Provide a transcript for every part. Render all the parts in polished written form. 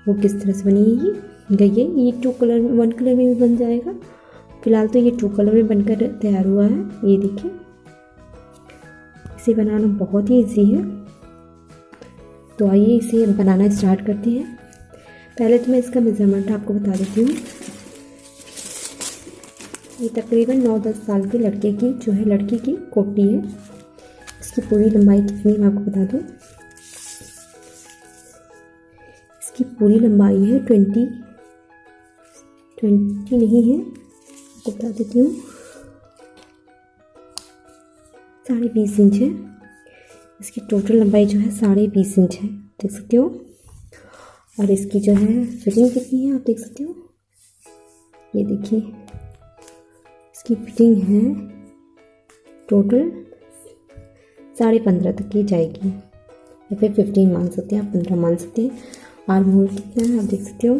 वो किस तरह से बनी है गई है। ये 2 कलर में 1 कलर में भी बन जाएगा। फिलहाल तो ये 2 कलर में बनकर तैयार हुआ है। ये देखिए, इसे बनाना बहुत ही इजी है। तो आइए इसे बनाना स्टार्ट करते हैं। पहले तो मैं इसका मेज़रमेंट आपको बता देती हूँ। ये तकरीबन 9-10 साल के लड़के की जो है, लड़की की कोटी है। इसकी पूरी लंबाई कितनी है मैं आपको बता दूँ। इसकी पूरी लंबाई है 20 नहीं है, आपको बता देती हूँ, 20.5 इंच है। इसकी टोटल लंबाई जो है 20.5 इंच है, देख सकते हो। और इसकी जो है फिटिंग कितनी है आप देख सकते हो। ये देखिए, इसकी फिटिंग है टोटल 15.5 तक की जाएगी, या फिर 15 मान सकते हैं आप, 15 मान सकते हैं। आर्म होल कितना है आप देख सकते हो,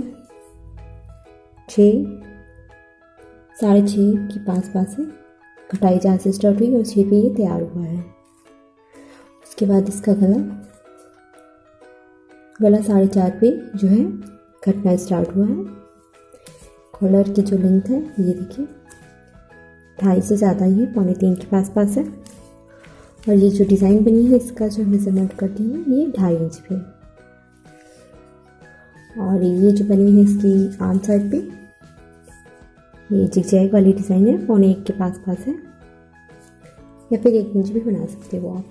6.5 के पास है। कटाई जहाँ से स्टार्ट हुई और 6 पे ये तैयार हुआ है। उसके बाद इसका गला 4.5 पे जो है कटना स्टार्ट हुआ है। कॉलर की जो लेंथ है ये देखिए 2.5 से ज़्यादा ही है, 2.25 के पास है। और ये जो डिज़ाइन बनी है इसका जो मेज़रमेंट करती हूँ ये 2.5 इंच पे। और ये जो बनी है इसकी आर्म साइड पे ये जिगजैग वाली डिज़ाइन है, 1.25 के पास है, या फिर 1 इंच भी बना सकते हो आप।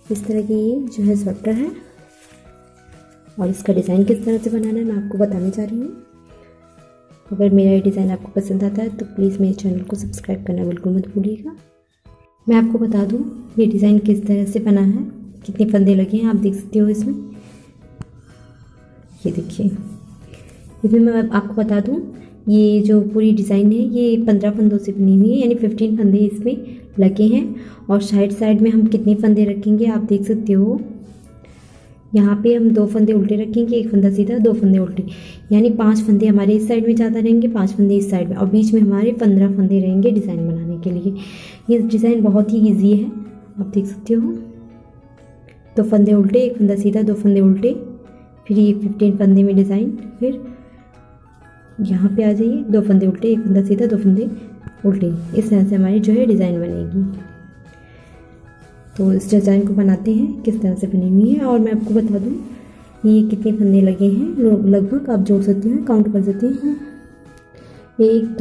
इस तरह की ये जो है स्वेटर है। और इसका डिज़ाइन किस तरह से बनाना है मैं आपको बताने जा रही हूँ। अगर मेरा ये डिज़ाइन आपको पसंद आता है तो प्लीज़ मेरे चैनल को सब्सक्राइब करना बिल्कुल मत भूलिएगा। मैं आपको बता दूँ ये डिज़ाइन किस तरह से बना है, कितने फंदे लगे हैं आप देख सकते हो इसमें। ये देखिए, इसमें मैं आपको बता दूँ ये जो पूरी डिज़ाइन है ये 15 फंदों से बनी हुई है, यानी 15 फंदे इसमें लगे हैं। और साइड में हम कितने फंदे रखेंगे आप देख सकते हो। यहाँ पे हम 2 फंदे उल्टे रखेंगे, 1 फंदा सीधा, 2 फंदे उल्टे, यानी 5 फंदे हमारे इस साइड में ज़्यादा रहेंगे, 5 फंदे इस साइड में, और बीच में हमारे 15 फंदे रहेंगे डिज़ाइन बनाने के लिए। ये डिज़ाइन बहुत ही ईजी है, आप देख सकते हो। 2 फंदे उल्टे, 1 फंदा सीधा, 2 फंदे उल्टे, फिर ये 15 फंदे में डिज़ाइन, फिर यहाँ पे आ जाइए, 2 फंदे उल्टे, 1 फंदा सीधा, 2 फंदे उल्टे। इस तरह से हमारी जो है डिज़ाइन बनेगी। तो इस डिज़ाइन को बनाते हैं किस तरह से बनी हुई है। और मैं आपको बता दूँ ये कितने फंदे लगे हैं, लगभग आप जोड़ सकते हैं, काउंट कर सकते हैं। 1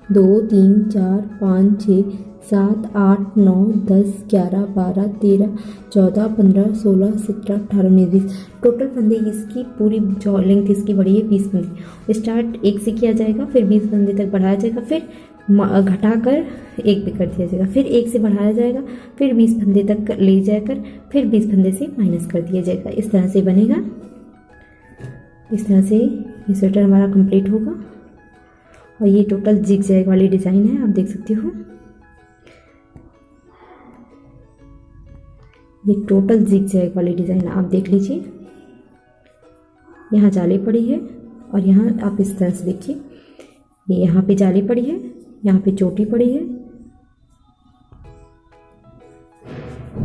2 3 4 5 6 7 8 9 10 11 12 13 14 15 16 17 18 19 20। टोटल फंदे इसकी पूरी जो लेंथ इसकी बड़ी है 20 फंदे। स्टार्ट 1 से किया जाएगा, फिर 20 फंदे तक बढ़ाया जाएगा, फिर घटाकर 1 पे कर दिया जाएगा, फिर 1 से बढ़ाया जाएगा, फिर 20 फंदे तक ले जाकर फिर 20 फंदे से माइनस कर दिया जाएगा। इस तरह से बनेगा। इस तरह से ये स्वेटर हमारा कंप्लीट होगा। और ये टोटल जिगजैग वाली डिज़ाइन है, आप देख सकते हो। ये टोटल जिगजैग वाली डिज़ाइन आप देख लीजिए। यहाँ जाली पड़ी है और यहाँ आप इस तरह से देखिए, ये यहाँ पे जाली पड़ी है, यहाँ पे चोटी पड़ी है,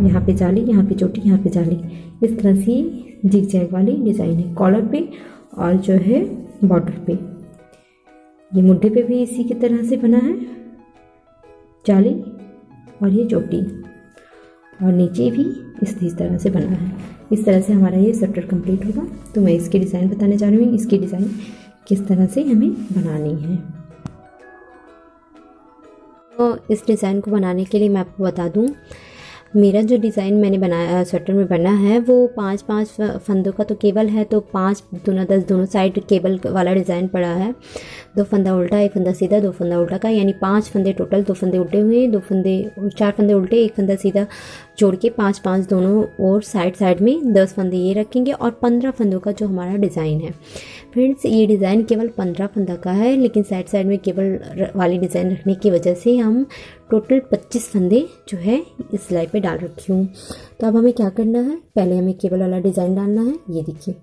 यहाँ पे जाली, यहाँ पे चोटी, यहाँ पे जाली। इस तरह से जिगजैग वाली डिज़ाइन है कॉलर पे और जो है बॉर्डर पे। ये मुड्ढे पे भी इसी की तरह से बना है, जाली और ये चोटी, और नीचे भी इसी तरह से बना है। इस तरह से हमारा ये स्वेटर कंप्लीट होगा। तो मैं इसकी डिज़ाइन बताने जा रही हूँ, इसकी डिज़ाइन किस तरह से हमें बनानी है। तो इस डिज़ाइन को बनाने के लिए मैं आपको बता दूँ, मेरा जो डिज़ाइन मैंने बनाया स्वेटर में बना है वो 5-5 फंदों का तो केबल है, तो 5 दूना 10 दोनों साइड केबल वाला डिज़ाइन पड़ा है। 2 फंदा उल्टा, 1 फंदा सीधा, 2 फंदा उल्टा का, यानी 5 फंदे टोटल। 2 फंदे उल्टे हुए, 4 फंदे उल्टे, 1 फंदा सीधा जोड़ के 5-5 दोनों और साइड में 10 फंदे ये रखेंगे, और 15 फंदों का जो हमारा डिज़ाइन है। फ्रेंड्स, ये डिज़ाइन केवल 15 फंदा का है, लेकिन साइड में केबल वाली डिज़ाइन रखने की वजह से हम टोटल 25 फंदे जो है इस सिलाई पे डाल रखी हूँ। तो अब हमें क्या करना है, पहले हमें केबल वाला डिज़ाइन डालना है। ये देखिए,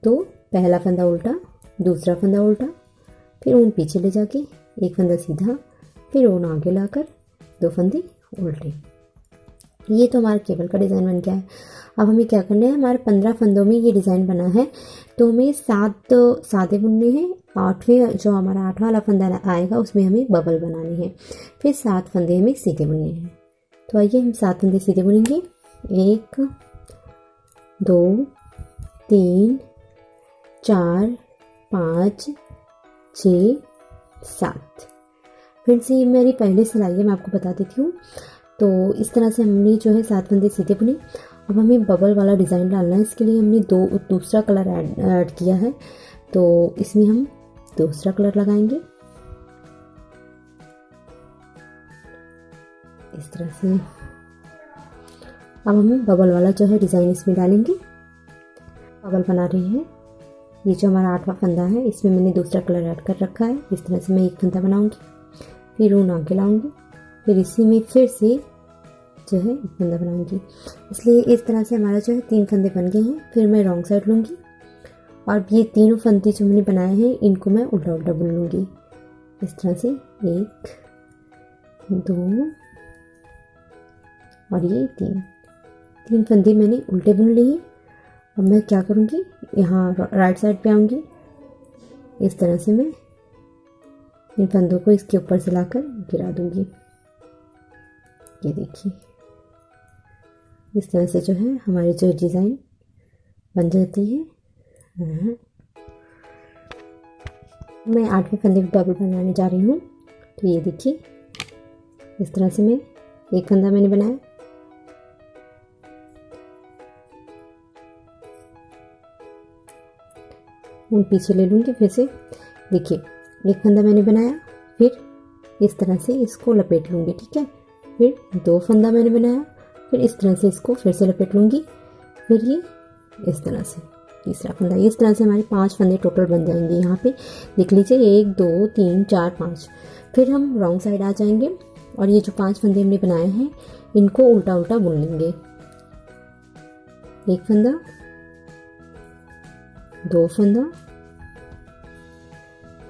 तो पहला फंदा उल्टा, दूसरा फंदा उल्टा, फिर ऊन पीछे ले जाके 1 फंदा सीधा, फिर ऊन आगे लाकर 2 फंदे उल्टे। ये तो हमारा केबल का डिज़ाइन बन गया है। अब हमें क्या करना है, हमारे 15 फंदों में ये डिज़ाइन बना है, तो हमें 7 सादे बुनने हैं। 8वें जो हमारा 8वां वाला फंदा आएगा उसमें हमें बबल बनाने हैं। फिर 7 फंदे हमें सीधे बुनने हैं। तो आइए हम 7 फंदे सीधे बुनेंगे। 1 2 3 4 5 6 7। फिर से ये मेरी पहली सिलाई है, मैं आपको बता देती हूँ। तो इस तरह से हमने जो है 7 फंदे सीधे बुने। अब हमें बबल वाला डिज़ाइन डालना है, इसके लिए हमने दूसरा कलर ऐड किया है, तो इसमें हम दूसरा कलर लगाएंगे इस तरह से। अब हम बबल वाला जो है डिज़ाइन इसमें डालेंगे। बबल बना रहे हैं। ये जो हमारा 8वां फंदा है इसमें मैंने दूसरा कलर ऐड कर रखा है। इस तरह से मैं एक फंदा बनाऊंगी, फिर ऊन आगे लाऊंगी, फिर इसी में फिर से जो है एक फंदा बनाऊंगी। इसलिए इस तरह से हमारा जो है 3 फंदे बन गए हैं। फिर मैं रॉन्ग साइड लूँगी और ये तीनों फंदे जो मैंने बनाए हैं इनको मैं उल्टा उल्टा बुन लूँगी इस तरह से। 1 2 और ये 3 फंदे मैंने उल्टे बुन लिए। अब मैं क्या करूँगी, यहाँ राइट साइड पे आऊँगी। इस तरह से मैं इन फंदों को इसके ऊपर से लाकर गिरा दूँगी। ये देखिए, इस तरह से जो है हमारी जो डिज़ाइन बन जाती है। मैं 8वें फंदे को डबल बनाने जा रही हूँ। तो ये देखिए, इस तरह से मैं एक फंदा मैंने बनाया, ऊन पीछे ले लूँगी। फिर से देखिए, एक फंदा मैंने बनाया, फिर इस तरह से इसको लपेट लूँगी, ठीक है। फिर 2 फंदा मैंने बनाया, फिर इस तरह से इसको फिर से लपेट लूँगी, फिर ये इस तरह से तीसरा फंदा। इस तरह से हमारे 5 फंदे टोटल बन जाएंगे। यहाँ पे देख लीजिए, 1 2 3 4 5। फिर हम रॉन्ग साइड आ जाएंगे और ये जो 5 फंदे हमने बनाए हैं इनको उल्टा उल्टा बुन लेंगे। एक फंदा, 2 फंदा,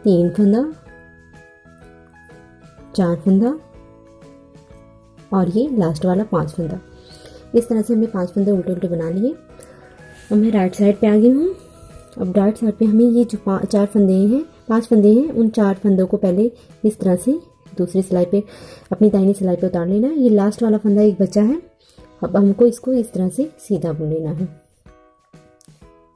3 फंदा, 4 फंदा और ये लास्ट वाला 5 फंदा। इस तरह से हमने 5 फंदे उल्टे उल्टे बना लिए। अब मैं राइट साइड पे आ गई हूँ। अब राइट साइड पे हमें ये जो 5 फंदे हैं उन 4 फंदों को पहले इस तरह से दूसरी सिलाई पे, अपनी दाहिनी सिलाई पे उतार लेना है। ये लास्ट वाला फंदा एक बचा है। अब हमको इसको इस तरह से सीधा बुन लेना है।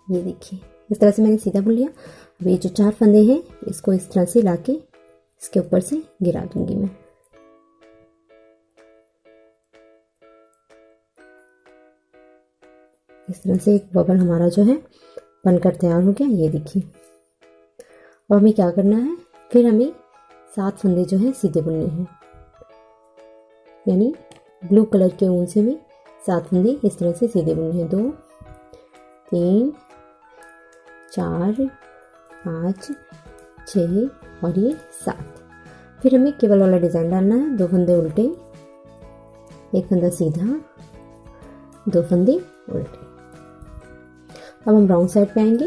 ये देखिए, इस तरह से मैंने सीधा बुन लिया। अब ये जो 4 फंदे हैं इसको इस तरह से लाके इसके ऊपर से गिरा दूंगी मैं। इस तरह से एक बबल हमारा जो है बनकर तैयार हो गया। ये देखिए, अब हमें क्या करना है, फिर हमें 7 फंदे जो है सीधे बुनने हैं, यानी ब्लू कलर के ऊन से हमें 7 फंदे इस तरह से सीधे बुनने हैं। 2 3 4 5 6 और ये 7। फिर हमें केबल वाला डिज़ाइन डालना है। 2 फंदे उल्टे, एक फंदा सीधा, 2 फंदे उल्टे। अब हम रॉन्ग साइड पे आएंगे।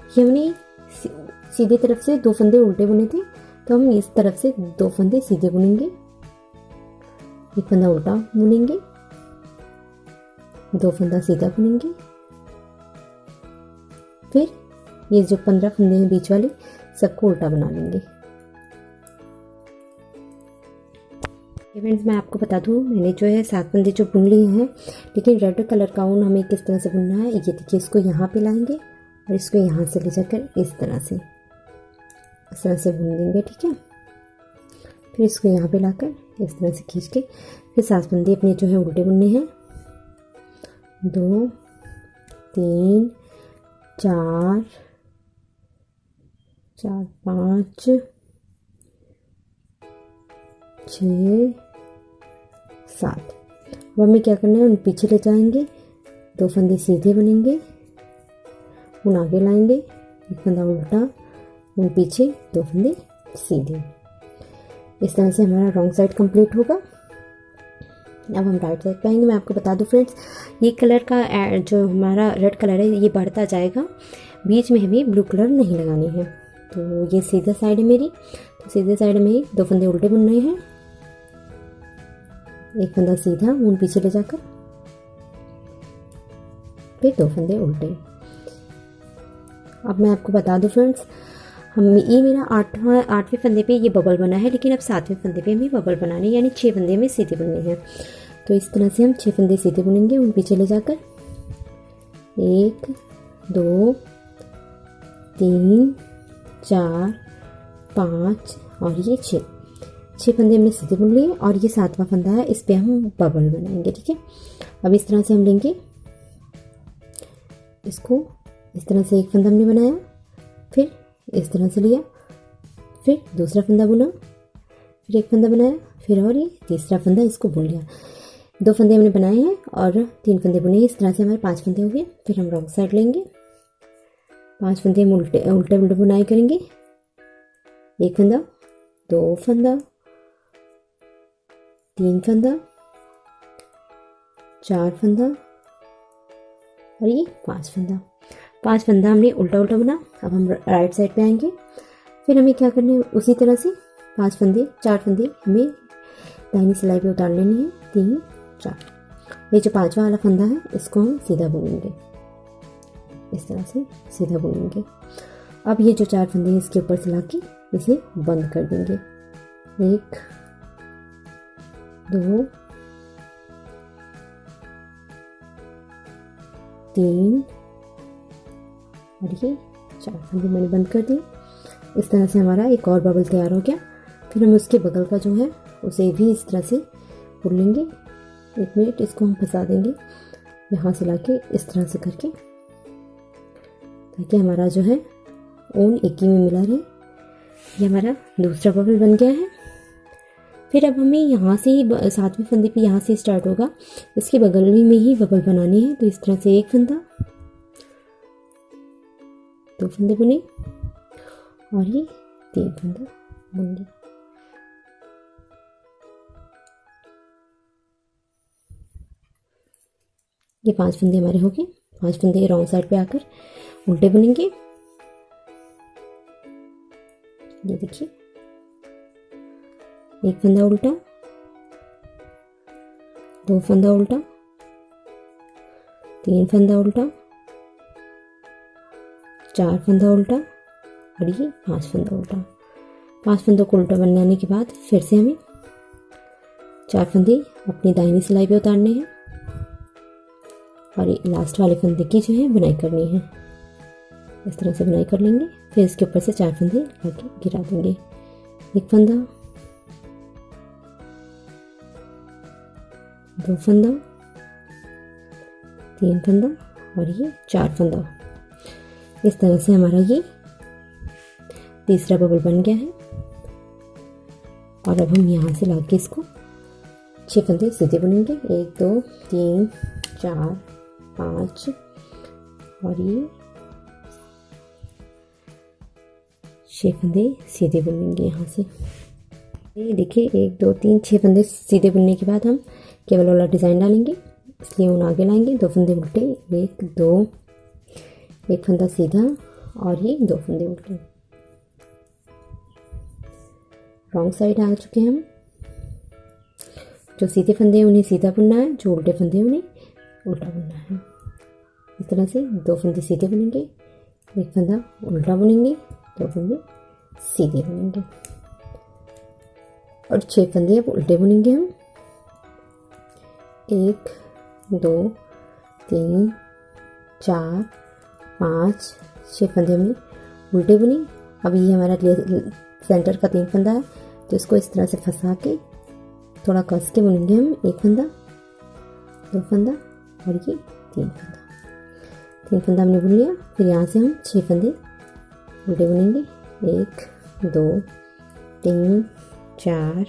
ये हमने सीधे तरफ से 2 फंदे उल्टे बुने थे, तो हम इस तरफ से 2 फंदे सीधे बुनेंगे, एक फंदा उल्टा बुनेंगे, 2 फंदा सीधा बुनेंगे। फिर ये जो 15 फंदे हैं बीच वाले सबको उल्टा बना लेंगे। फ्रेंड्स, मैं आपको बता दूं, मैंने जो है 7 फंदे जो बुन लिए हैं, लेकिन रेड कलर का ऊन हमें किस तरह से बुनना है। ये देखिए, इसको यहाँ पे लाएंगे और इसको यहाँ से ले जाकर इस तरह से बुन देंगे, ठीक है। फिर इसको यहाँ पे लाकर इस तरह से खींच के फिर 7 फंदे अपने जो है उल्टे बुनने हैं। 2 3 4 5 6 7। अब हमें क्या करना है, उन पीछे ले जाएंगे, 2 फंदे सीधे बनेंगे, उन आगे लाएंगे, एक फंदा उल्टा, उन पीछे, 2 फंदे सीधे। इस तरह से हमारा रॉन्ग साइड कंप्लीट होगा। अब हम राइट साइड पे आएंगे। मैं आपको बता दूं फ्रेंड्स, ये कलर का जो हमारा रेड कलर है ये बढ़ता जाएगा, बीच में हमें ब्लू कलर नहीं लगानी है। तो ये सीधा साइड है मेरी, तो सीधे साइड में 2 फंदे उल्टे बुनने हैं, एक फंदा सीधा ऊन पीछे ले जाकर, फिर 2 फंदे उल्टे। अब मैं आपको बता दूं फ्रेंड्स, ये मेरा आठवें फंदे पे ये बबल बना है, लेकिन अब 7वें फंदे पे हमें बबल बनाने यानी 6 फंदे में सीधे बुनने हैं। तो इस तरह से हम 6 फंदे सीधे बुनेंगे ऊन पीछे ले जाकर। 1 2 3 4 5 और ये 6 फंदे हमने सीधे बुन लिए और ये 7वां फंदा है, इस पे हम बबल बनाएंगे। ठीक है, अब इस तरह से हम लेंगे इसको, इस तरह से एक फंदा हमने बनाया, फिर इस तरह से लिया, फिर दूसरा फंदा बुना, फिर एक फंदा बनाया, फिर और ये तीसरा फंदा इसको बुन लिया। 2 फंदे हमने बनाए हैं और 3 फंदे बुने हैं, इस तरह से हमारे 5 फंदे हो गए। फिर हम रॉन्ग साइड लेंगे, 5 फंदे हम उल्टे उल्टे उल्टे बुनाई करेंगे। 1 फंदा, 2 फंदा, 3 फंदा, 4 फंदा और ये 5 फंदा। 5 फंदा हमने उल्टा उल्टा बना। अब हम राइट साइड पे आएंगे, फिर हमें क्या करना है, उसी तरह से 5 फंदे 4 फंदे हमें दाहिनी सिलाई पे उतार लेने हैं, 3 4। ये जो 5वां वाला फंदा है इसको हम सीधा बुनेंगे, इस तरह से सीधा बुनेंगे। अब ये जो 4 फंदे हैं इसके ऊपर से लाके इसे बंद कर देंगे। 1 2 3 और ये 4 फंदे मैंने बंद कर दिए। इस तरह से हमारा एक और बबल तैयार हो गया। फिर हम उसके बगल का जो है उसे भी इस तरह से बुन लेंगे। 1 मिनट इसको हम फंसा देंगे यहाँ से लाके इस तरह से करके, ताकि हमारा जो है ऊन एक ही में मिला रहे। ये हमारा दूसरा बबल बन गया है। फिर अब हमें यहाँ से ही 7वें फंदे पे यहाँ से स्टार्ट होगा, इसके बगल में ही बबल बनाने हैं। तो इस तरह से 1 फंदा, 2 फंदे बुने और ये 3 फंदा बुन लिया। ये 5 फंदे हमारे हो गए। 5 फंदे रॉन्ग साइड पे आकर उल्टे बुनेंगे। ये देखिए, 1 फंदा उल्टा, 2 फंदा उल्टा, 3 फंदा उल्टा, 4 फंदा उल्टा और ये 5 फंदा उल्टा। 5 फंदों को उल्टा बनाने के बाद फिर से हमें 4 फंदे अपनी दाहिनी सिलाई पे उतारने हैं और ये लास्ट वाले फंदे की जो है बुनाई करनी है। इस तरह से बुनाई कर लेंगे। फिर इसके ऊपर से 4 फंदे आगे गिरा देंगे। 1 फंदा, 2 फंदा, 3 फंदा और ये 4 फंदा। इस तरह से हमारा ये तीसरा बबल बन गया है। और अब हम यहाँ से लाके इसको 6 फंदे सीधे बुनेंगे। 1 2 3 4 5 और ये 6 फंदे सीधे बुनेंगे यहाँ से। ये देखिए 1 2 3 6 फंदे सीधे बुनने के बाद हम केवल वाला डिज़ाइन डालेंगे, इसलिए उन आगे लाएंगे। 2 फंदे उल्टे, 1 2, 1 फंदा सीधा और ये 2 फंदे उल्टे। रॉन्ग साइड आ चुके हैं हम। जो सीधे फंदे हैं उन्हें सीधा बुनना है, जो उल्टे फंदे हैं उन्हें उल्टा बुनना है। इस तरह से 2 फंदे सीधे बुनेंगे, 1 फंदा उल्टा बुनेंगे, 2 फंदे सीधे बुनेंगे और 6 फंदे अब उल्टे बुनेंगे हम। 1 2 3 4 5 6 फंदे हमने उल्टे बुने। अब ये हमारा सेंटर का 3 फंदा है, तो इसको इस तरह से फंसा के थोड़ा कस के बुनेंगे हम। 1 फंदा, 2 फंदा और ये 3 फंदा। 3 फंदा हमने बुन लिया। फिर यहाँ से हम 6 फंदे उल्टे बुनेंगे। 1 2 3 4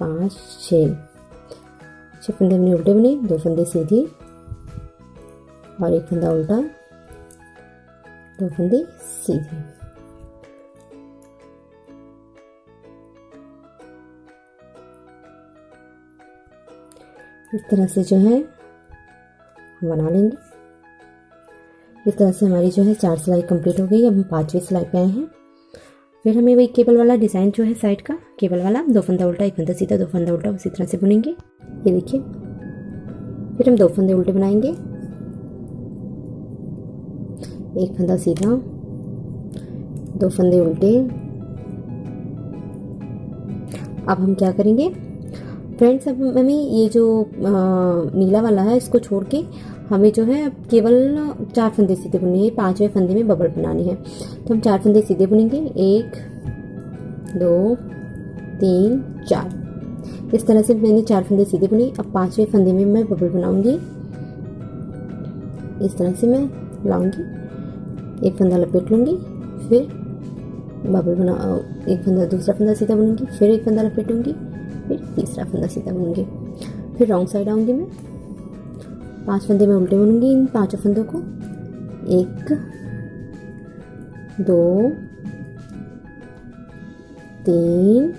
5 6 फंदे हमने उल्टे बुने, 2 फंदे सीधे और 1 फंदा उल्टा, 2 फंदे सीधे। इस तरह से जो है हम बना लेंगे। इस तरह से हमारी जो है 4 सिलाई कंप्लीट हो गई। अब हम 5वीं सिलाई पे आए हैं। फिर हमें वही केबल वाला डिज़ाइन जो है साइड का केबल वाला, 2 फंदा उल्टा 1 फंदा सीधा 2 फंदा उल्टा उसी तरह से बुनेंगे। ये देखिए, फिर हम 2 फंदे उल्टे बनाएंगे, 1 फंदा सीधा 2 फंदे उल्टे। अब हम क्या करेंगे फ्रेंड्स, अब हमें ये जो नीला वाला है इसको छोड़ के हमें जो है केवल 4 फंदे सीधे बुनने हैं। 5वें फंदे में बबल बनानी है, तो हम 4 फंदे सीधे बुनेंगे, 1 2 3 4। इस तरह से मैंने 4 फंदे सीधे बुने। अब 5वें फंदे में मैं बबल बनाऊंगी। इस तरह से मैं लाऊंगी, 1 फंदा लपेट लूँगी, फिर बबल बना 1 फंदा, दूसरा फंदा सीधा बुनूंगी, फिर 1 फंदा लपेटूंगी, फिर तीसरा फंदा सीधा बुनूंगी। फिर रॉन्ग साइड आऊँगी मैं, 5 फंदे में उल्टे बुनूंगी इन 5 फंदों को, 1 2 3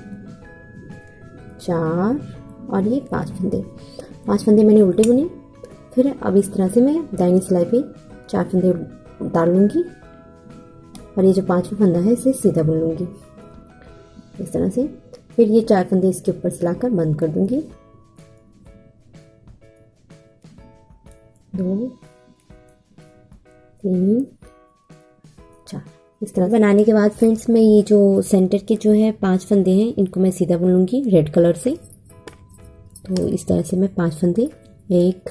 4 और ये 5 फंदे। 5 फंदे मैंने उल्टे बुने। फिर अब इस तरह से मैं दाहिनी सिलाई पे 4 फंदे डाल लूँगी और ये जो 5वां फंदा है इसे सीधा बुन लूँगी इस तरह से। फिर ये 4 फंदे इसके ऊपर सिलाकर बंद कर दूँगी। 2 3 4 इस तरह बनाने के बाद फ्रेंड्स मैं ये जो सेंटर के जो है 5 फंदे हैं इनको मैं सीधा बुन लूँगी रेड कलर से। तो इस तरह से मैं 5 फंदे, 1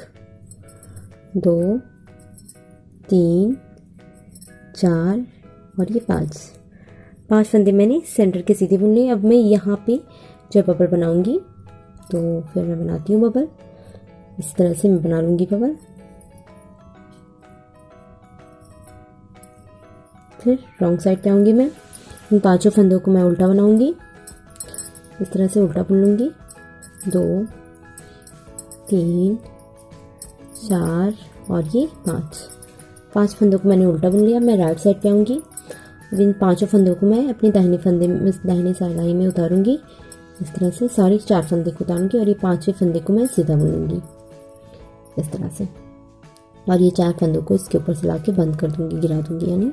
2 3 4 और ये 5 फंदे मैंने सेंटर के सीधे बुन लिए। अब मैं यहाँ पे जब बबल बनाऊंगी तो फिर मैं बनाती हूँ बबल। इस तरह से मैं बना लूँगी बबल। फिर रॉन्ग साइड पे आऊँगी मैं, इन 5 फंदों को मैं उल्टा बनाऊँगी, इस तरह से उल्टा बुन लूँगी। 2 3 4 और ये 5 फंदों को मैंने उल्टा बुन लिया। मैं राइट साइड पे आऊँगी। अब इन 5 फंदों को मैं अपनी दाहिने फंदे में, दाहिने सिलाई में उतारूँगी इस तरह से। सारे 4 फंदे को उतारूँगी और ये 5वें फंदे को मैं सीधा बुनूँगी इस तरह से। और ये 4 फंदों को इसके ऊपर सिला के बंद कर दूँगी, गिरा दूँगी, यानी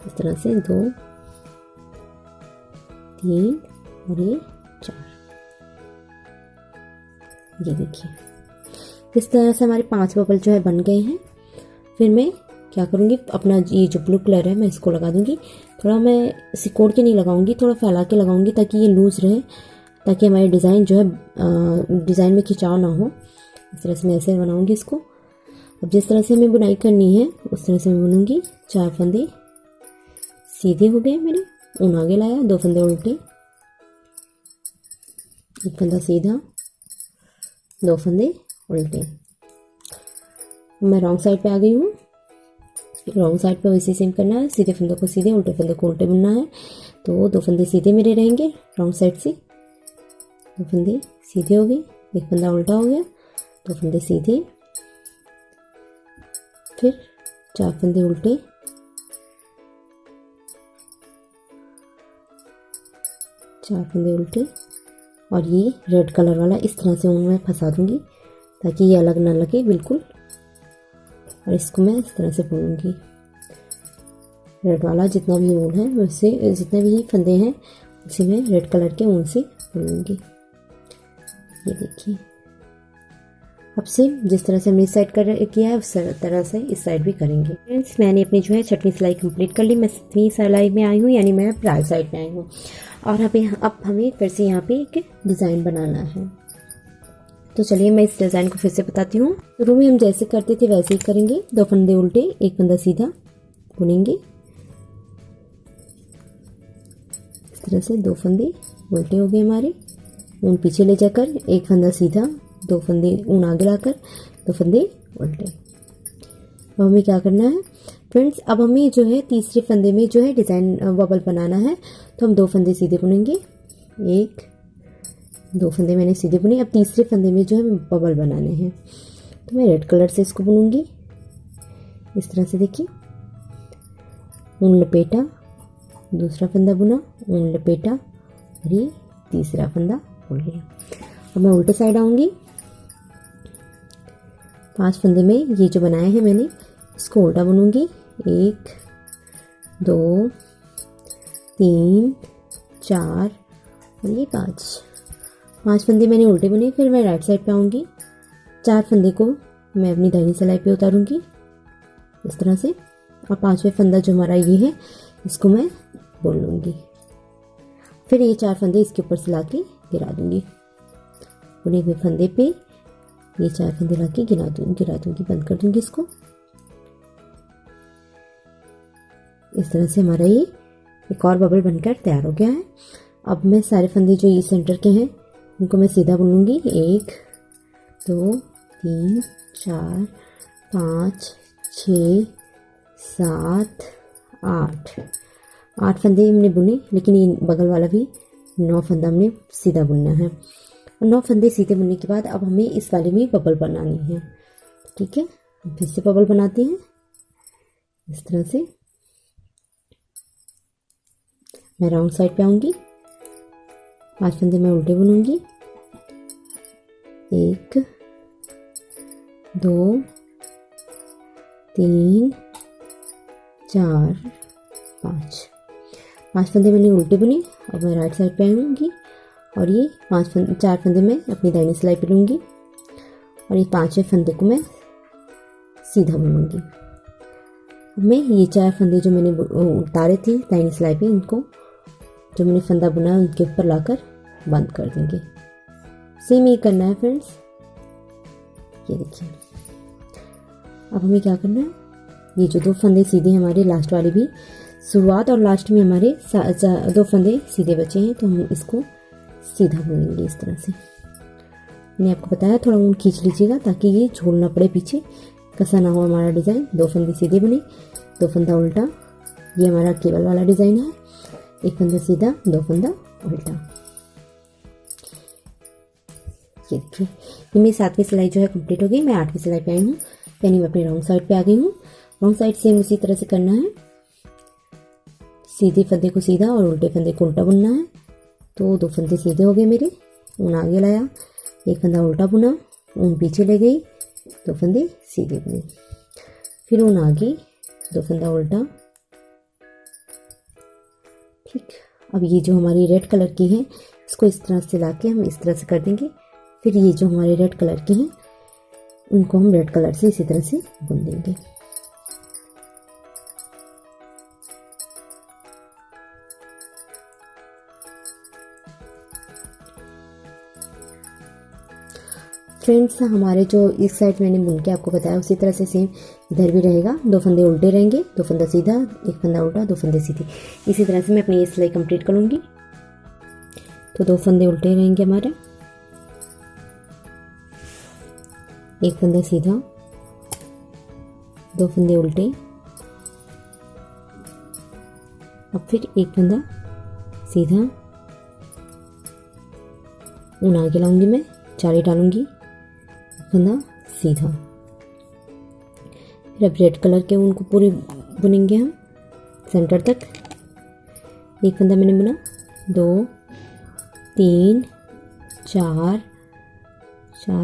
इस तरह से 2 3 और ये 4। ये देखिए, इस तरह से हमारे 5 बबल जो है बन गए हैं। फिर मैं क्या करूँगी, अपना ये जो ब्लू कलर है मैं इसको लगा दूँगी। थोड़ा मैं सिकोड़ के नहीं लगाऊंगी, थोड़ा फैला के लगाऊंगी ताकि ये लूज़ रहे, ताकि हमारे डिज़ाइन जो है डिज़ाइन में खिंचाव ना हो। इस तरह से मैं ऐसे बनाऊंगी इसको। अब जिस तरह से हमें बुनाई करनी है उस तरह से मैं बुनूंगी। 4 फंदे सीधे हो गए मेरे, ऊन आगे लाया, 2 फंदे उल्टे, 1 फंदा सीधा, 2 फंदे उल्टे। मैं रॉन्ग साइड पे आ गई हूँ। रॉन्ग साइड पे वैसे सेम करना है, सीधे फंदों को सीधे, उल्टे फंदों को उल्टे बुनना है। तो 2 फंदे सीधे मेरे रहेंगे रॉन्ग साइड से, 2 फंदे सीधे हो गए, 1 फंदा उल्टा हो गया, 2 फंदे सीधे, फिर 4 फंदे उल्टे, 4 फंदे उल्टे और ये रेड कलर वाला इस तरह से ऊन में फंसा दूंगी ताकि ये अलग ना लगे बिल्कुल। और इसको मैं इस तरह से बुनूंगी। रेड वाला जितना भी ऊन है वैसे, जितने भी फंदे हैं उसे मैं रेड कलर के ऊन से बुनूंगी। ये देखिए, अब से जिस तरह से हमने इस साइड कर किया है उस तरह से इस साइड भी करेंगे। फ्रेंड्स, मैंने अपनी जो है 6वीं सिलाई कंप्लीट कर ली। मैं 7वीं सिलाई में आई हूँ, यानी मैं राइट साइड में आई हूँ। और अब हमें फिर से यहाँ पे एक डिज़ाइन बनाना है। तो चलिए मैं इस डिज़ाइन को फिर से बताती हूँ। शुरू में हम जैसे करते थे वैसे ही करेंगे। 2 फंदे उल्टे, 1 फंदा सीधा बुनेंगे इस तरह से। 2 फंदे उल्टे हो गए हमारे, ऊन पीछे ले जाकर 1 फंदा सीधा, 2 फंदे ऊन आगे लाकर 2 फंदे उल्टे। अब हमें क्या करना है फ्रेंड्स, अब हमें जो है तीसरे फंदे में जो है डिज़ाइन बबल बनाना है। तो हम 2 फंदे सीधे बुनेंगे, 1 2 फंदे मैंने सीधे बुने। अब तीसरे फंदे में जो है बबल बनाने हैं, तो मैं रेड कलर से इसको बुनूंगी इस तरह से। देखिए, ऊन लपेटा, दूसरा फंदा बुना, ऊन लपेटा और ये तीसरा फंदा बुन लिया। अब मैं उल्टे साइड आऊँगी। 5 फंदे में ये जो बनाए हैं मैंने इसको उल्टा बुनूंगी। 1 2 3 4 और ये 5 फंदे मैंने उल्टे बुने। फिर मैं राइट साइड पे आऊँगी, 4 फंदे को मैं अपनी दाहिनी सिलाई पे उतारूँगी इस तरह से, और 5वें फंदा जो हमारा ये है इसको मैं बुन लूँगी। फिर ये 4 फंदे इसके ऊपर से लाके गिरा दूँगी, बुने हुए फंदे पे ये 4 फंदे लाके गिरा दूँगी, बंद कर दूँगी इसको। इस तरह से हमारा ये एक और बबल बनकर तैयार हो गया है। अब मैं सारे फंदे जो ये सेंटर के हैं इनको मैं सीधा बुनूंगी। 1 2 3 4 5 6 7 8 फंदे हमने बुने, लेकिन ये बगल वाला भी 9 फंदा हमने सीधा बुनना है। और 9 फंदे सीधे बुनने के बाद अब हमें इस वाले में बबल बनानी है। ठीक है, फिर से बबल बनाते हैं इस तरह से। मैं राउंड साइड पे आऊँगी, 5 फंदे मैं उल्टे बुनूंगी। 1 2 3 4 5 फंदे मैंने उल्टे बुने। अब मैं राइट साइड पे आऊँगी और ये 4 फंदे मैं अपनी दाहिनी सिलाई पे लूँगी और ये 5वें फंदे को मैं सीधा बुनूंगी। मैं ये 4 फंदे जो मैंने उतारे थे दाहिनी सिलाई पे, इनको जो मैंने फंदा बुना है उनके ऊपर लाकर बंद कर देंगे। सेम ये करना है फ्रेंड्स। ये देखिए, अब हमें क्या करना है, ये जो 2 फंदे सीधे हमारे लास्ट वाले भी, शुरुआत और लास्ट में हमारे 2 फंदे सीधे बचे हैं, तो हम इसको सीधा बुनेंगे इस तरह से। मैंने आपको बताया थोड़ा ऊन खींच लीजिएगा ताकि ये झोल ना पड़े, पीछे कसा ना हो हमारा डिज़ाइन। 2 फंदे सीधे बुने, 2 फंदा उल्टा, ये हमारा केबल वाला डिज़ाइन है। 1 फंदा सीधा, 2 फंदा उल्टा। ये देखिए, ये मेरी 7वीं सिलाई जो है कंप्लीट हो गई। मैं 8वीं सिलाई पे आई हूँ, यानी मैं अपनी रॉन्ग साइड पे आ गई हूँ। रॉन्ग साइड सेम उसी तरह से करना है, सीधे फंदे को सीधा और उल्टे फंदे को उल्टा बुनना है। तो 2 फंदे सीधे हो गए मेरे, ऊन आगे लाया, 1 फंदा उल्टा बुना, ऊन पीछे ले गई, 2 फंदे सीधे बुने, फिर ऊन आगे, 2 फंदा उल्टा। ठीक, अब ये जो हमारी रेड कलर की है इसको इस तरह से लाके हम इस तरह से कर देंगे। फिर ये जो हमारे रेड कलर के हैं उनको हम रेड कलर से इसी तरह से बुन देंगे। फ्रेंड्स, हमारे जो इस साइड मैंने बुन के आपको बताया उसी तरह से सेम इधर भी रहेगा। 2 फंदे उल्टे रहेंगे, 2 फंदा सीधा, 1 फंदा उल्टा, 2 फंदे सीधे। इसी तरह से मैं अपनी ये सिलाई कंप्लीट करूँगी। तो 2 फंदे उल्टे रहेंगे हमारे, 1 फंदा सीधा, 2 फंदे उल्टे, अब फिर 1 फंदा सीधा, ऊन आगे लाऊंगी, मैं चाली डालूंगी, फंदा सीधा। फिर अब रेड कलर के ऊन को पूरी बुनेंगे हम सेंटर तक। 1 फंदा मैंने बुना, 2 3 4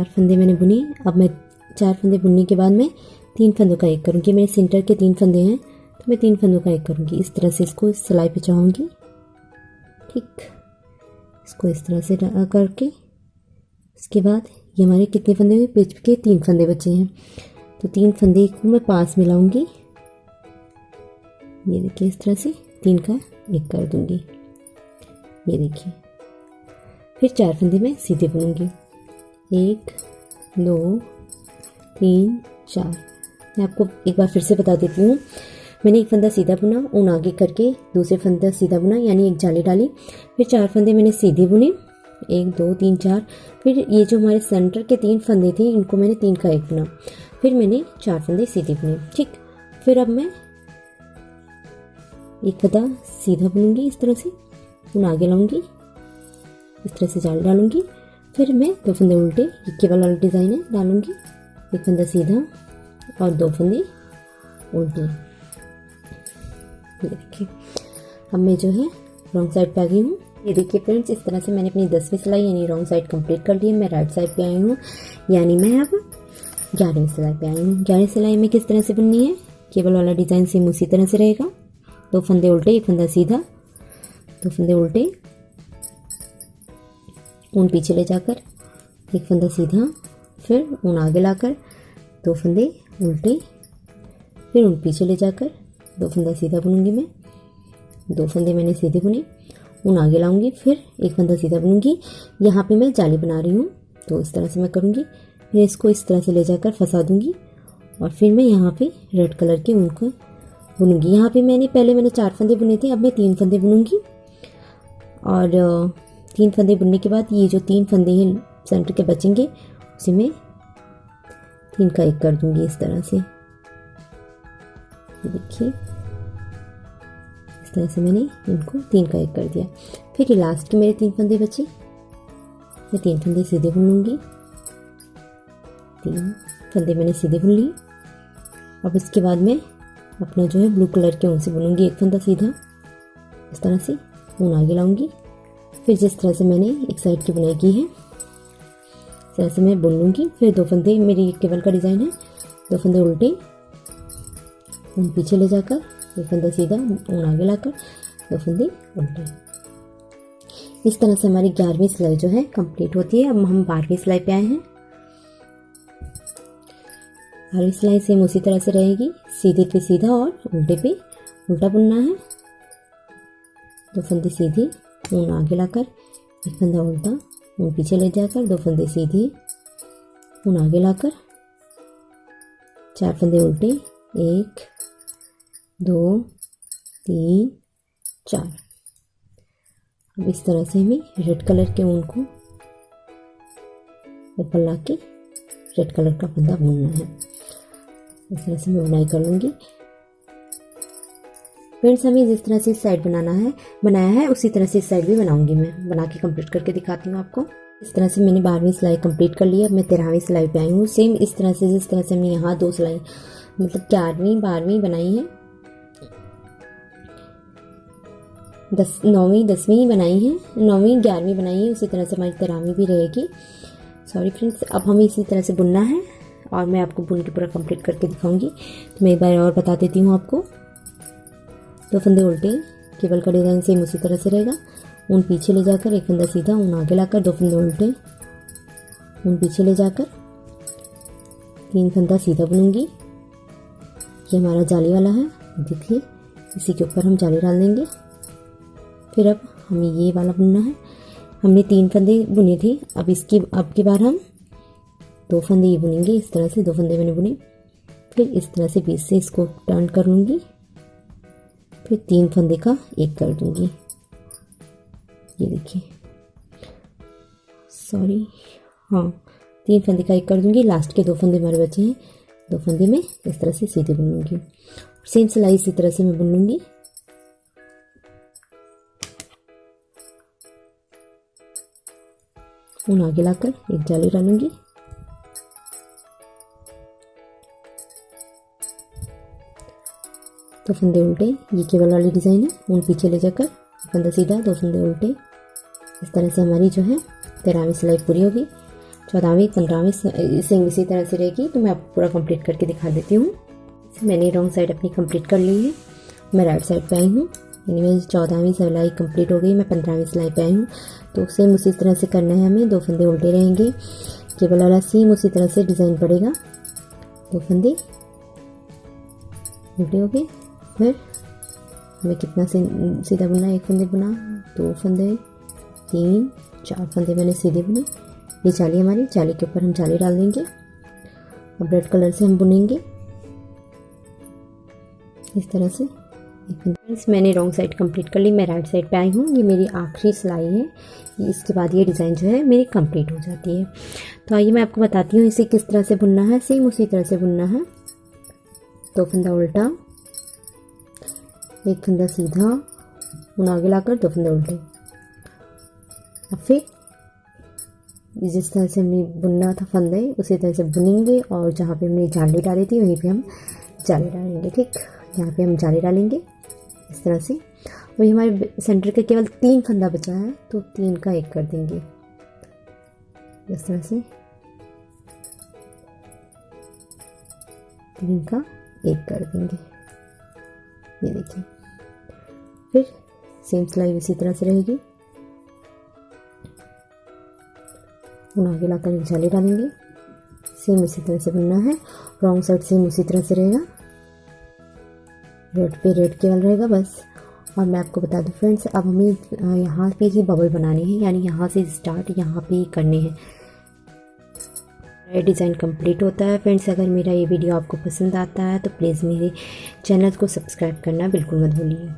फंदे मैंने बुने। अब मैं 4 फंदे बुनने के बाद मैं 3 फंदों का एक करूँगी। मेरे सेंटर के 3 फंदे हैं तो मैं 3 फंदों का एक करूँगी। इस तरह से इसको इस सिलाई पे चढ़ाऊँगी। ठीक, इसको इस तरह से करके इसके बाद ये हमारे कितने फंदे हुए, पेज के 3 फंदे बचे हैं, तो 3 फंदे को मैं पास मिलाऊंगी। ये देखिए, इस तरह से 3 का एक कर दूंगी। ये देखिए, फिर 4 फंदे मैं सीधे बुनूंगी, 1 2 3 4। मैं आपको एक बार फिर से बता देती हूँ। मैंने 1 फंदा सीधा बुना, ऊन आगे करके दूसरे फंदा सीधा बुना, यानी एक जाली डाली। फिर 4 फंदे मैंने सीधे बुने, 1 2 3 4। फिर ये जो हमारे सेंटर के 3 फंदे थे इनको मैंने 3 का एक बुना। फिर मैंने 4 फंदे सीधे बुने। ठीक, फिर अब मैं 1 फंदा सीधा बुनूंगी, इस तरह से ऊन आगे लाऊंगी, इस तरह से जाल डालूंगी। फिर मैं 2 फंदे उल्टे, ये केबल वाला डिज़ाइन है, डालूंगी, 1 फंदा सीधा और 2 फंदे उल्टे। ये देखिए, अब मैं जो है रॉन्ग साइड पे आ गई हूँ। ये देखिए फ्रेंड्स, इस तरह से मैंने अपनी 10वीं सिलाई यानी रॉन्ग साइड कंप्लीट कर ली है। मैं राइट साइड पे आई हूँ, यानी मैं अब 11वीं सिलाई पे आई हूँ। 11वीं सिलाई में किस तरह से बुननी है, केबल वाला डिज़ाइन सेम उसी तरह से रहेगा। 2 फंदे उल्टे, 1 फंदा सीधा, दो फंदे उल्टे, ऊन पीछे ले जाकर एक फंदा सीधा, फिर ऊन आगे लाकर दो फंदे उल्टे, फिर ऊन पीछे ले जाकर दो फंदा सीधा बुनूंगी मैं, दो फंदे मैंने सीधे बुने, ऊन आगे लाऊंगी, फिर एक फंदा सीधा बुनूंगी। यहाँ पे मैं जाली बना रही हूँ तो इस तरह से मैं करूँगी। फिर इसको इस तरह से ले जाकर फंसा दूंगी और फिर मैं यहाँ पे रेड कलर के ऊन को बुनूंगी। यहाँ पे मैंने 4 फंदे बुने थे, अब मैं 3 फंदे बुनूंगी और 3 फंदे बुनने के बाद ये जो 3 फंदे हैं सेंटर के बचेंगे उसे मैं 3 का 1 कर दूंगी इस तरह से। ये देखिए इस तरह से मैंने इनको 3 का 1 कर दिया। फिर ये लास्ट के मेरे 3 फंदे बचे, मैं 3 फंदे सीधे बुन लूँगी। 3 फंदे मैंने सीधे बुन लिए। अब इसके बाद मैं अपना जो है ब्लू कलर के ऊन से बुनूंगी एक फंदा सीधा, इस तरह से ऊन आगे लाऊंगी। फिर जिस तरह से मैंने एक साइड की बुनाई की है इस तरह से मैं बुन लूँगी। फिर 2 फंदे, मेरी केवल का डिज़ाइन है, 2 फंदे उल्टे, ऊन पीछे ले जाकर एक फंदा सीधा, ऊन आगे लाकर 2 फंदे उल्टे। इस तरह से हमारी 11वीं सिलाई जो है कंप्लीट होती है। अब हम 12वीं सिलाई पे आए हैं। 12वीं सिलाई सेम उसी तरह से रहेगी, सीधे पे सीधा और उल्टे पे उल्टा बुनना है। 2 फंदे सीधे, ऊन आगे लाकर एक फंदा उल्टा, ऊन पीछे ले जाकर 2 फंदे सीधे, ऊन आगे लाकर 4 फंदे उल्टे, 1 2 3 4। अब इस तरह से हमें रेड कलर के ऊन को ऊपर ला के रेड कलर का फंदा बुनना है। इस तरह से मैं बुनाई कर लूँगी। फ्रेंड्स, हमें जिस तरह से इस साइड बनाया है उसी तरह से इस साइड भी बनाऊंगी। मैं बना के कंप्लीट करके दिखाती हूँ आपको। इस तरह से मैंने 12वीं सिलाई कंप्लीट कर ली है। अब मैं 13वीं सिलाई पे आई हूँ। सेम इस तरह से जिस तरह से हमने यहाँ 2 सिलाई मतलब 11वीं 12वीं बनाई है, 9वीं 10वीं बनाई है, 9वीं 11वीं बनाई है, उसी तरह से हमारी 13वीं भी रहेगी। सॉरी फ्रेंड्स, अब हमें इसी तरह से बुनना है और मैं आपको बुन के पूरा कंप्लीट करके दिखाऊंगी। तो मैं एक बार और बता देती हूँ आपको। 2 फंदे उल्टे, केवल का डिज़ाइन सेम उसी तरह से रहेगा। ऊन पीछे ले जाकर एक फंदा सीधा, ऊन आगे लाकर 2 फंदे उल्टे, ऊन पीछे ले जाकर 3 फंदा सीधा बुनूंगी। ये हमारा जाली वाला है, देखिए इसी के ऊपर हम जाली डाल देंगे। फिर अब हमें ये वाला बुनना है। हमने 3 फंदे बुने थे, अब की बार हम 2 फंदे ये बुनेंगे। इस तरह से 2 फंदे मैंने बुने, फिर इस तरह से बीच से इसको टर्न कर लूँगी, फिर 3 फंदे का 1 कर दूँगी। ये देखिए, सॉरी, हाँ 3 फंदे का 1 कर दूँगी। लास्ट के 2 फंदे हमारे बचे हैं, 2 फंदे में इस तरह से सीधे बुन लूँगी। सेम सिलाई इसी तरह से मैं बुन लूँगी। ऊन आगे लाकर एक जाली डालूंगी, तो फंदे उल्टे, ये केवल वाली डिज़ाइन है। ऊन पीछे ले जाकर फंदा सीधा, 2 फंदे उल्टे। इस तरह से हमारी जो है 13वीं सिलाई पूरी होगी। 14वीं 15वीं सेम इसी तरह से रहेगी। तो मैं आपको पूरा कंप्लीट करके दिखा देती हूँ। मैंने रॉन्ग साइड अपनी कंप्लीट कर ली है, मैं राइट साइड पे आई हूँ। यानी मेरी 14वीं सिलाई कंप्लीट हो गई, मैं 15वीं सिलाई पे आई हूँ। तो सेम उसी तरह से करना है हमें। 2 फंदे उल्टे रहेंगे, केवल वाला सेम उसी तरह से डिज़ाइन पड़ेगा। 2 फंदे उल्टे हो गए, फिर हमें कितना सीधा बुनना है, 1 फंदे बुना, 2 फंदे, 3 4 फंदे मैंने सीधे बुने। ये जाली हमारी, जाली के ऊपर हम जाली डाल देंगे। अब रेड कलर से हम बुनेंगे इस तरह से। मैंने रॉन्ग साइड कंप्लीट कर ली, मैं राइट साइड पे आई हूँ। ये मेरी आखिरी सिलाई है, इसके बाद ये डिज़ाइन जो है मेरी कंप्लीट हो जाती है। तो आइए मैं आपको बताती हूँ इसे किस तरह से बुनना है। सेम उसी तरह से बुनना है। 2 फंदा उल्टा, 1 फंदा सीधा, ऊन आगे लाकर 2 फंदे उल्टे। अब फिर जिस तरह से हमने बुनना था फंदे उसी तरह से बुनेंगे, और जहाँ पे हमने जाली डाली थी वहीं पे हम जाली डालेंगे। ठीक, यहाँ पे हम जाली डालेंगे इस तरह से। वही हमारे सेंटर का केवल 3 फंदा बचा है, तो 3 का 1 कर देंगे इस तरह से। 3 का 1 कर देंगे, ये देखिए। फिर सेम सिलाई इसी तरह से रहेगी। आगे लाकर एक जाली डालेंगे, सेम इसी तरह से बनना है। रॉन्ग साइड सेम उसी तरह से रहेगा, रेड पे रेड केवल रहेगा बस। और मैं आपको बता दूं फ्रेंड्स, अब हमें यहाँ पे ही बबल बनानी है, यानी यहाँ से स्टार्ट यहाँ पे ही करने हैं। ये डिज़ाइन कंप्लीट होता है फ्रेंड्स। अगर मेरा ये वीडियो आपको पसंद आता है तो प्लीज़ मेरे चैनल को सब्सक्राइब करना बिल्कुल मत भूलिए।